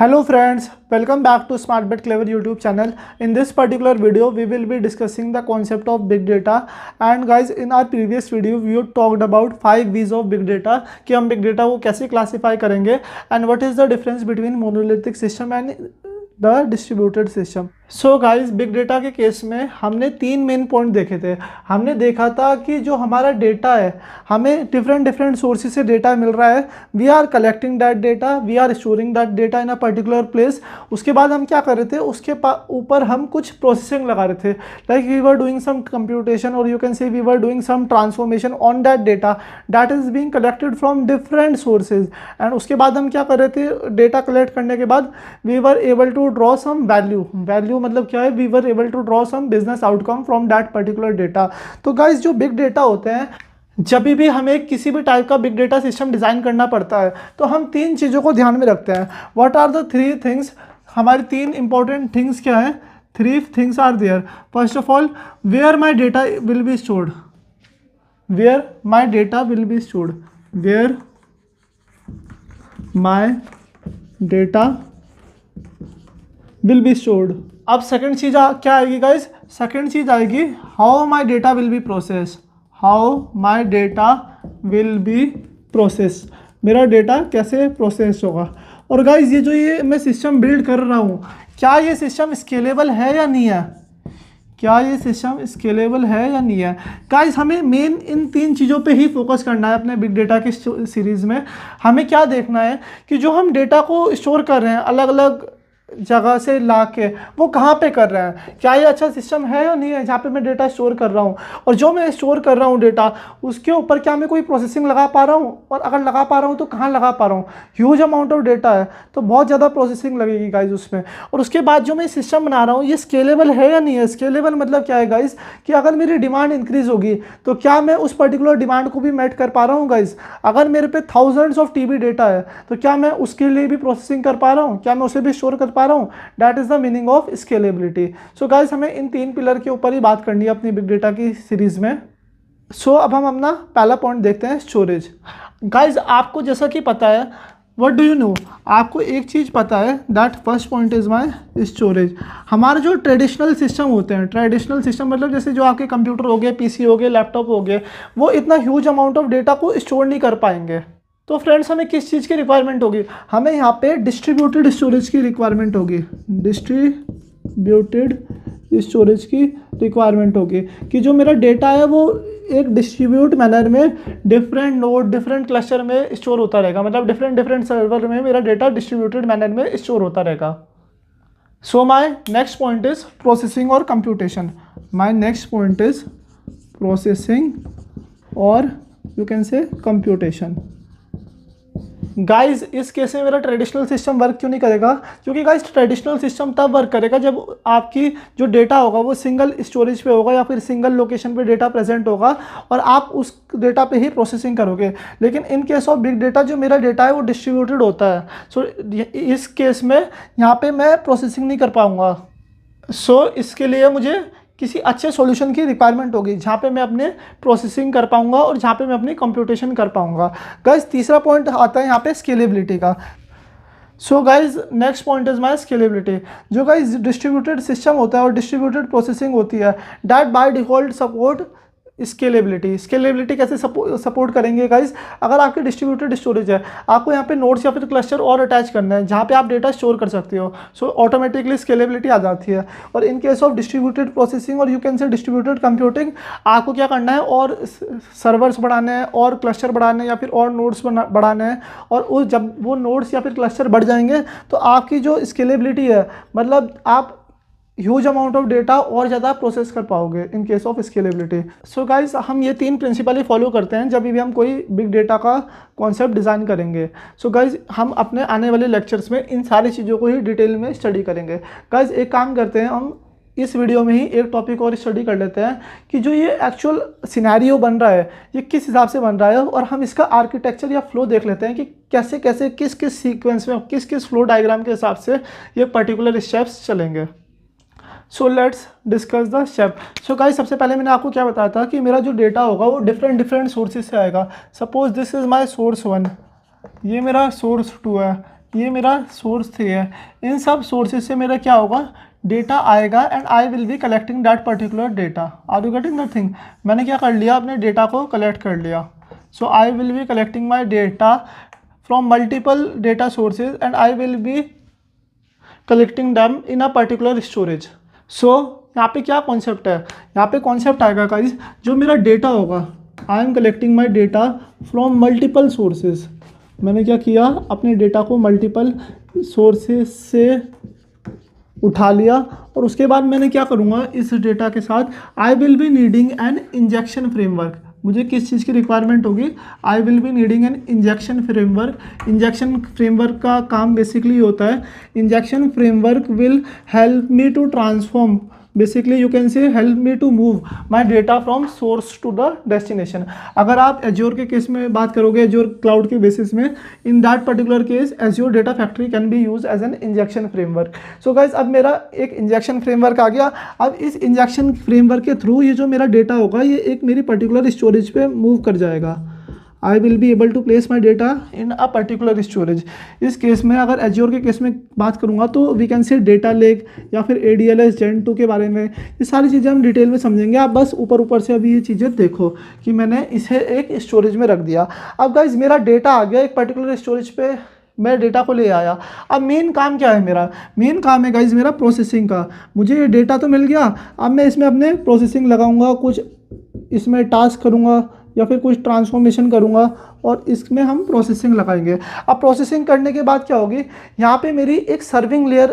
Hello friends, welcome back to Smart But Clever YouTube channel. In this particular video, we will be discussing the concept of big data. And guys, in our previous video, we talked about 5 V's of big data कि हम big data को कैसे classify करेंगे and what is the difference between monolithic system and the distributed system. So guys big data के case में हमने 3 main point देखे थे। हमने देखा था कि जो हमारा डेटा है, हमें डिफरेंट सोर्सेज से डेटा मिल रहा है। We are collecting that data, we are storing that data in a particular place. उसके बाद हम क्या कर रहे थे, उसके ऊपर हम कुछ प्रोसेसिंग लगा रहे थे। Like we were doing some computation और you can say we were doing some transformation on that data that is being collected from different sources. And उसके बाद हम क्या कर रहे थे, डेटा कलेक्ट करने के बाद we were able to draw some value मतलब क्या है, we were able to draw some business outcome from that particular data. तो गाइज जो बिग डेटा होते हैं, जब भी हमें किसी भी टाइप का बिग डेटा सिस्टम डिज़ाइन करना पड़ता है तो हम 3 चीज़ों को ध्यान में रखते हैं। व्हाट आर द 3 थिंग्स, हमारी 3 इंपॉर्टेंट थिंग्स क्या है, 3 things are there. First of all, where my data will be stored, where my data will be stored, where my data will be stored. अब सेकंड चीज़ क्या आएगी guys, second चीज़ आएगी how my data will be process, how my data will be process, मेरा data कैसे process होगा। और गाइज ये मैं सिस्टम बिल्ड कर रहा हूँ, क्या ये सिस्टम स्केलेबल है या नहीं है, क्या ये सिस्टम स्केलेबल है या नहीं है। गाइज हमें मेन इन 3 चीज़ों पे ही फोकस करना है अपने बिग डेटा की सीरीज़ में। हमें क्या देखना है कि जो हम डेटा को स्टोर कर रहे हैं अलग अलग जगह से ला के, वो कहाँ पे कर रहे हैं, क्या ये अच्छा सिस्टम है या नहीं है जहाँ पे मैं डेटा स्टोर कर रहा हूँ। और जो मैं स्टोर कर रहा हूँ डेटा, उसके ऊपर क्या मैं कोई प्रोसेसिंग लगा पा रहा हूँ, और अगर लगा पा रहा हूँ तो कहाँ लगा पा रहा हूँ। ह्यूज अमाउंट ऑफ डेटा है तो बहुत ज़्यादा प्रोसेसिंग लगेगी गाइज उसमें। और उसके बाद जो मैं सिस्टम बना रहा हूँ ये स्केलेबल है या नहीं है। स्केलेबल मतलब क्या है गाइज, कि अगर मेरी डिमांड इंक्रीज होगी तो क्या मैं उस पर्टिकुलर डिमांड को भी मेट कर पा रहा हूँ गाइज। अगर मेरे पे थाउजेंड्स ऑफ टीबी डेटा है तो क्या मैं उसके लिए भी प्रोसेसिंग कर पा रहा हूँ, क्या मैं उसे भी स्टोर कर पा रहा हूँ। That is the meaning of scalability. So guys हमें इन 3 पिलर के ऊपर ही बात करनी है अपनी बिग डेटा की सीरीज में। सो अब हम अपना पहला पॉइंट देखते हैं, स्टोरेज। गाइज आपको जैसा कि पता है, व्हाट डू यू नो, आपको एक चीज़ पता है, that first point is my storage. हमारे जो ट्रेडिशनल सिस्टम होते हैं, ट्रेडिशनल सिस्टम मतलब जैसे जो आपके कंप्यूटर हो गए, पीसी हो गए, लैपटॉप हो गए, वो इतना ह्यूज अमाउंट ऑफ डेटा को स्टोर नहीं कर पाएंगे। तो फ्रेंड्स हमें किस चीज़ की रिक्वायरमेंट होगी, हमें यहाँ पे डिस्ट्रीब्यूटेड स्टोरेज की रिक्वायरमेंट होगी, डिस्ट्रीब्यूटेड स्टोरेज की रिक्वायरमेंट होगी कि जो मेरा डेटा है वो एक डिस्ट्रीब्यूट मैनर में डिफरेंट नोड, डिफरेंट क्लस्टर में स्टोर होता रहेगा। मतलब डिफरेंट सर्वर में मेरा डेटा डिस्ट्रीब्यूटेड मैनर में स्टोर होता रहेगा। So my next point is processing और computation. My next point is processing और you can say computation. Guys इस केस में मेरा ट्रेडिशनल सिस्टम वर्क क्यों नहीं करेगा, क्योंकि गाइज ट्रेडिशनल सिस्टम तब वर्क करेगा जब आपकी जो डेटा होगा वो सिंगल स्टोरेज पे होगा या फिर सिंगल लोकेशन पे डेटा प्रेजेंट होगा और आप उस डेटा पे ही प्रोसेसिंग करोगे। लेकिन इन केस ऑफ बिग डेटा जो मेरा डेटा है वो डिस्ट्रीब्यूटेड होता है। सो इस केस में यहाँ पे मैं प्रोसेसिंग नहीं कर पाऊँगा। सो इसके लिए मुझे किसी अच्छे सॉल्यूशन की रिक्वायरमेंट होगी जहाँ पे मैं अपने प्रोसेसिंग कर पाऊँगा और जहाँ पे मैं अपनी कंप्यूटेशन कर पाऊँगा। गाइज तीसरा पॉइंट आता है यहाँ पे स्केलेबिलिटी का। So guys next point is my scalability. जो गाइज डिस्ट्रीब्यूटेड सिस्टम होता है और डिस्ट्रीब्यूटेड प्रोसेसिंग होती है, that by default support scalability. Scalability कैसे सपोर्ट करेंगे गाइज, अगर आपकी डिस्ट्रीब्यूटेड स्टोरेज है, आपको यहाँ पे नोड्स या फिर क्लस्टर और अटैच करना है जहाँ पे आप डेटा स्टोर कर सकते हो, सो ऑटोमेटिकली स्केलेबिलिटी आ जाती है। और in case of distributed processing और you can say distributed computing, आपको क्या करना है, और सर्वर्स बढ़ाने हैं और क्लस्टर बढ़ाने हैं या फिर और नोड्स बढ़ाने हैं। और उस जब वो नोड्स या फिर क्लस्टर बढ़ जाएंगे तो आपकी जो स्केलेबिलिटी है, मतलब आप ह्यूज अमाउंट ऑफ डेटा और ज़्यादा प्रोसेस कर पाओगे इन case of scalability. So guys हम ये 3 प्रिंसिपल फॉलो करते हैं जब भी हम कोई बिग डेटा का कॉन्सेप्ट डिज़ाइन करेंगे। सो गाइज हम अपने आने वाले लेक्चर्स में इन सारी चीज़ों को ही डिटेल में स्टडी करेंगे। गाइज एक काम करते हैं, हम इस वीडियो में ही एक टॉपिक और स्टडी कर लेते हैं कि जो ये एक्चुअल सिनेरियो बन रहा है ये किस हिसाब से बन रहा है, और हम इसका आर्किटेक्चर या फ्लो देख लेते हैं कि कैसे कैसे किस किस सीक्वेंस में किस किस फ्लो डायग्राम के हिसाब से ये पर्टिकुलर स्टेप्स चलेंगे। So let's discuss the step. So guys सबसे पहले मैंने आपको क्या बताया था कि मेरा जो डेटा होगा वो डिफरेंट सोर्सेज से आएगा। Suppose this is my source 1, ये मेरा सोर्स 2 है, ये मेरा सोर्स 3 है। इन सब सोर्सेज से मेरा क्या होगा, डेटा आएगा and I will be collecting that particular data. Are you getting that thing? मैंने क्या कर लिया, अपने डेटा को कलेक्ट कर लिया। So I will be collecting my data from multiple data sources and I will be collecting them in a particular storage. So यहाँ पे क्या कॉन्सेप्ट है, यहाँ पे कॉन्सेप्ट आएगा गाइस, जो मेरा डेटा होगा, I am collecting my data from multiple sources. मैंने क्या किया, अपने डेटा को मल्टीपल सोर्सेज से उठा लिया और उसके बाद मैंने क्या करूँगा, इस डेटा के साथ I will be needing an injection framework. मुझे किस चीज़ की रिक्वायरमेंट होगी, I will be needing an injection framework. Injection framework का काम बेसिकली होता है, injection framework will help me to transform, basically you can say help me to move my data from source to the destination. अगर आप azure के case में बात करोगे, एज्योर क्लाउड के बेसिस में, in that particular case Azure data factory can be use as an injection framework. So guys अब मेरा एक इंजेक्शन फ्रेमवर्क आ गया। अब इस इंजेक्शन फ्रेमवर्क के थ्रू ये जो मेरा डेटा होगा, ये एक मेरी पर्टिकुलर स्टोरेज पे मूव कर जाएगा। I will be able to place my data in a particular storage. इस केस में अगर एज्योर के केस में बात करूँगा तो we can say data lake या फिर ADLS Gen 2 के बारे में, ये सारी चीज़ें हम डिटेल में समझेंगे। आप बस ऊपर ऊपर से अभी ये चीज़ें देखो कि मैंने इसे एक स्टोरेज में रख दिया। अब गाइज मेरा डेटा आ गया एक पर्टिकुलर स्टोरेज पे, मैं डेटा को ले आया। अब मेन काम क्या है मेरा, मेन काम है गाइज मेरा प्रोसेसिंग का। मुझे ये डेटा तो मिल गया, अब मैं इसमें अपने प्रोसेसिंग लगाऊंगा, कुछ इसमें टास्क करूंगा या फिर कुछ ट्रांसफॉर्मेशन करूंगा और इसमें हम प्रोसेसिंग लगाएंगे। अब प्रोसेसिंग करने के बाद क्या होगी, यहाँ पे मेरी एक सर्विंग लेयर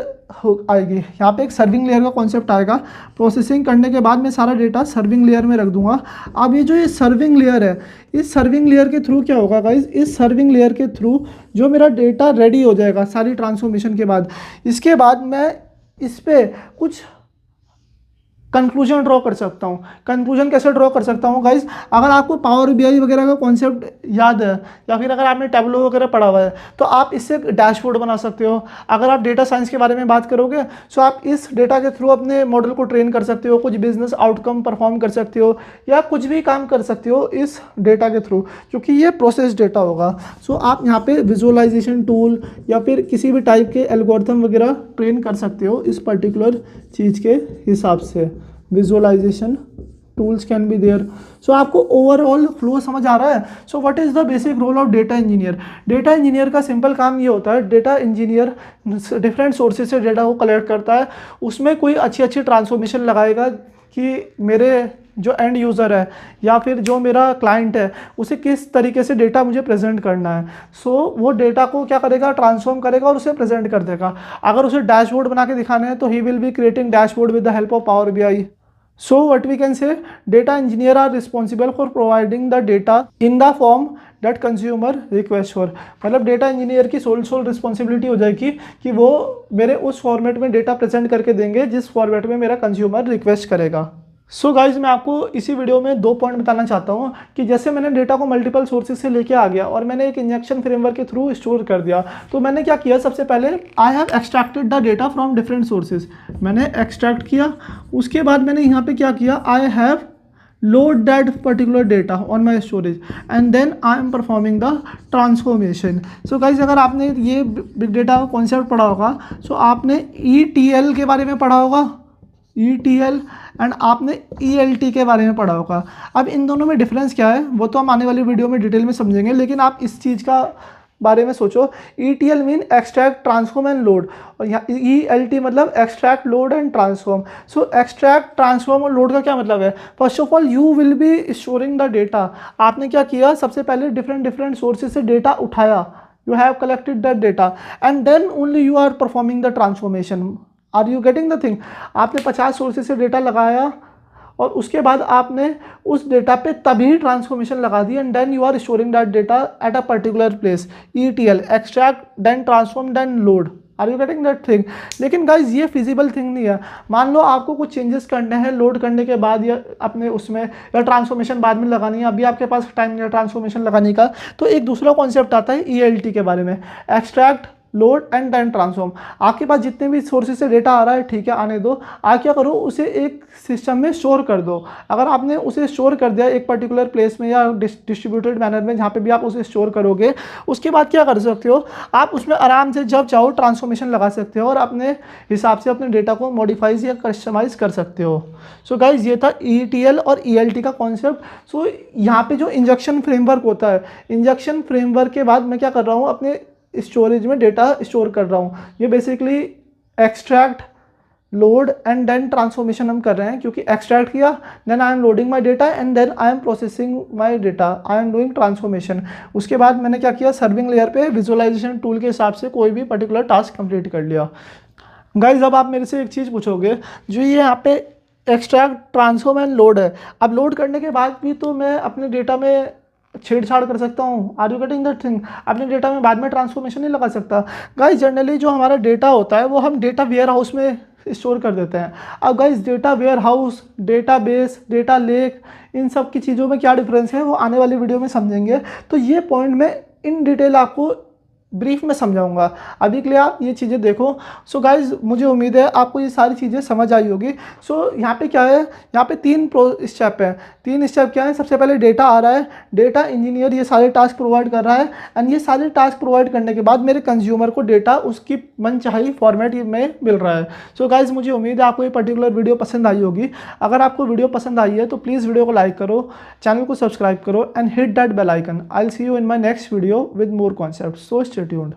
आएगी, यहाँ पे एक सर्विंग लेयर का कॉन्सेप्ट आएगा। प्रोसेसिंग करने के बाद मैं सारा डेटा सर्विंग लेयर में रख दूंगा। अब ये जो ये सर्विंग लेयर है, इस सर्विंग लेयर के थ्रू क्या होगा गाइज, इस सर्विंग लेयर के थ्रू जो मेरा डेटा रेडी हो जाएगा सारी ट्रांसफॉर्मेशन के बाद, इसके बाद मैं इस पर कुछ कंक्लूजन ड्रॉ कर सकता हूँ। कंक्लूजन कैसे ड्रॉ कर सकता हूँ गाइज, अगर आपको पावर BI वगैरह का कॉन्सेप्ट याद है या फिर अगर आपने टैबलो वगैरह पढ़ा हुआ है तो आप इससे डैशबोर्ड बना सकते हो। अगर आप डेटा साइंस के बारे में बात करोगे तो आप इस डेटा के थ्रू अपने मॉडल को ट्रेन कर सकते हो, कुछ बिजनेस आउटकम परफॉर्म कर सकते हो या कुछ भी काम कर सकते हो इस डेटा के थ्रू, क्योंकि ये प्रोसेस डेटा होगा। सो आप यहाँ पे विजुअलाइजेशन टूल या फिर किसी भी टाइप के एल्गोरिथम वगैरह ट्रेन कर सकते हो इस पर्टिकुलर चीज़ के हिसाब से। Visualisation tools can be there. So आपको ओवरऑल फ्लो समझ आ रहा है। So what is the basic role of data engineer. Data engineer का सिंपल काम ये होता है, डेटा इंजीनियर डिफरेंट सोर्सेज से डेटा को कलेक्ट करता है, उसमें कोई अच्छी ट्रांसफॉर्मेशन लगाएगा कि मेरे जो एंड यूज़र है या फिर जो मेरा क्लाइंट है उसे किस तरीके से डेटा मुझे प्रेजेंट करना है। सो वो डेटा को क्या करेगा, ट्रांसफॉर्म करेगा और उसे प्रेजेंट कर देगा। अगर उसे डैशबोर्ड बना के दिखाना है तो he will be creating dashboard with the help of power BI। So what we can say, data engineer are responsible for providing the data in the form that consumer request for। मतलब data engineer की sole responsibility हो जाएगी कि वो मेरे उस format में data present करके देंगे जिस फॉर्मेट में मेरा कंज्यूमर रिक्वेस्ट करेगा। सो गाइज मैं आपको इसी वीडियो में 2 पॉइंट बताना चाहता हूँ कि जैसे मैंने डेटा को मल्टीपल सोर्सेज से लेके आ गया और मैंने एक इंजेक्शन फ्रेमवर्क के थ्रू स्टोर कर दिया, तो मैंने क्या किया, सबसे पहले I have extracted the data from different sources. मैंने एक्सट्रैक्ट किया, उसके बाद मैंने यहाँ पे क्या किया, I have load that particular data on my storage and then I am performing the transformation. So guys अगर आपने ये बिग डेटा का कॉन्सेप्ट पढ़ा होगा, सो आपने ETL के बारे में पढ़ा होगा, ETL एंड आपने ELT के बारे में पढ़ा होगा। अब इन दोनों में डिफरेंस क्या है वो तो हम आने वाली वीडियो में डिटेल में समझेंगे, लेकिन आप इस चीज़ का बारे में सोचो। ETL mean extract transform and load, और यहाँ ELT मतलब extract load and transform. So extract transform और लोड का क्या मतलब है, first of all you will be storing the data. आपने क्या किया, सबसे पहले डिफरेंट सोर्सेज से डेटा उठाया, you have collected that data and then only you are performing the transformation. Are you getting the thing. आपने 50 सोर्सेज से data लगाया और उसके बाद आपने उस डेटा पे तभी ट्रांसफॉर्मेशन लगा दी and then you are storing that data at a particular place. ETL extract then transform then load. Are you getting that thing. लेकिन गाइज ये फिजिबल थिंग नहीं है। मान लो आपको कुछ चेंजेस करने हैं लोड करने के बाद या अपने उसमें, या ट्रांसफॉर्मेशन बाद में लगानी है, अभी आपके पास टाइम नहीं है ट्रांसफॉर्मेशन लगाने का, तो एक दूसरा कॉन्सेप्ट आता है ELT के बारे में, extract load and then transform. आपके पास जितने भी सोर्सेज से डेटा आ रहा है, ठीक है, आने दो, आप क्या करो, उसे एक सिस्टम में स्टोर कर दो। अगर आपने उसे स्टोर कर दिया एक पर्टिकुलर प्लेस में या डिस्ट्रीब्यूटेड मैनर में, जहाँ पे भी आप उसे स्टोर करोगे, उसके बाद क्या कर सकते हो, आप उसमें आराम से जब चाहो ट्रांसफॉर्मेशन लगा सकते हो और अपने हिसाब से अपने डेटा को मॉडिफाइज या कस्टमाइज कर सकते हो। सो गाइज, ये था ETL और ELT का कॉन्सेप्ट। सो यहाँ पे जो इंजेक्शन फ्रेमवर्क होता है, इंजेक्शन फ्रेमवर्क के बाद मैं क्या कर रहा हूँ, अपने स्टोरेज में डेटा स्टोर कर रहा हूँ। ये basically extract, load and then transformation हम कर रहे हैं, क्योंकि एक्सट्रैक्ट किया, then I am loading my data and then I am processing my data, I am doing transformation. उसके बाद मैंने क्या किया, सर्विंग लेयर पे विजुअलाइजेशन टूल के हिसाब से कोई भी पर्टिकुलर टास्क कंप्लीट कर लिया। गाइज, अब आप मेरे से एक चीज़ पूछोगे, जो ये यहाँ पे एक्सट्रैक्ट, ट्रांसफॉर्म एंड लोड है, अब लोड करने के बाद भी तो मैं अपने डेटा में छेड़छाड़ कर सकता हूँ। Are you getting that thing? अपने डेटा में बाद में ट्रांसफॉर्मेशन नहीं लगा सकता। गाइज, जनरली जो हमारा डेटा होता है वो हम डेटा वेयर हाउस में स्टोर कर देते हैं। अब guys, data warehouse, database, data lake, इन सब की चीज़ों में क्या डिफरेंस है वो आने वाली वीडियो में समझेंगे। तो ये पॉइंट मैं इन डिटेल आपको ब्रीफ में समझाऊंगा। अभी के लिए आप ये चीज़ें देखो। सो गाइज, मुझे उम्मीद है आपको ये सारी चीज़ें समझ आई होगी। सो यहाँ पे क्या है, यहाँ पे 3 स्टेप हैं। 3 स्टेप क्या है, सबसे पहले डेटा आ रहा है, डेटा इंजीनियर ये सारे टास्क प्रोवाइड कर रहा है, एंड ये सारे टास्क प्रोवाइड करने के बाद मेरे कंज्यूमर को डेटा उसकी मनचाही फॉर्मेट में मिल रहा है। सो गाइज, मुझे उम्मीद है आपको ये पर्टिकुलर वीडियो पसंद आई होगी। अगर आपको वीडियो पसंद आई है तो प्लीज़ वीडियो को लाइक करो, चैनल को सब्सक्राइब करो and hit that bell icon. I will see you in my next video with more concept. So stay tuned.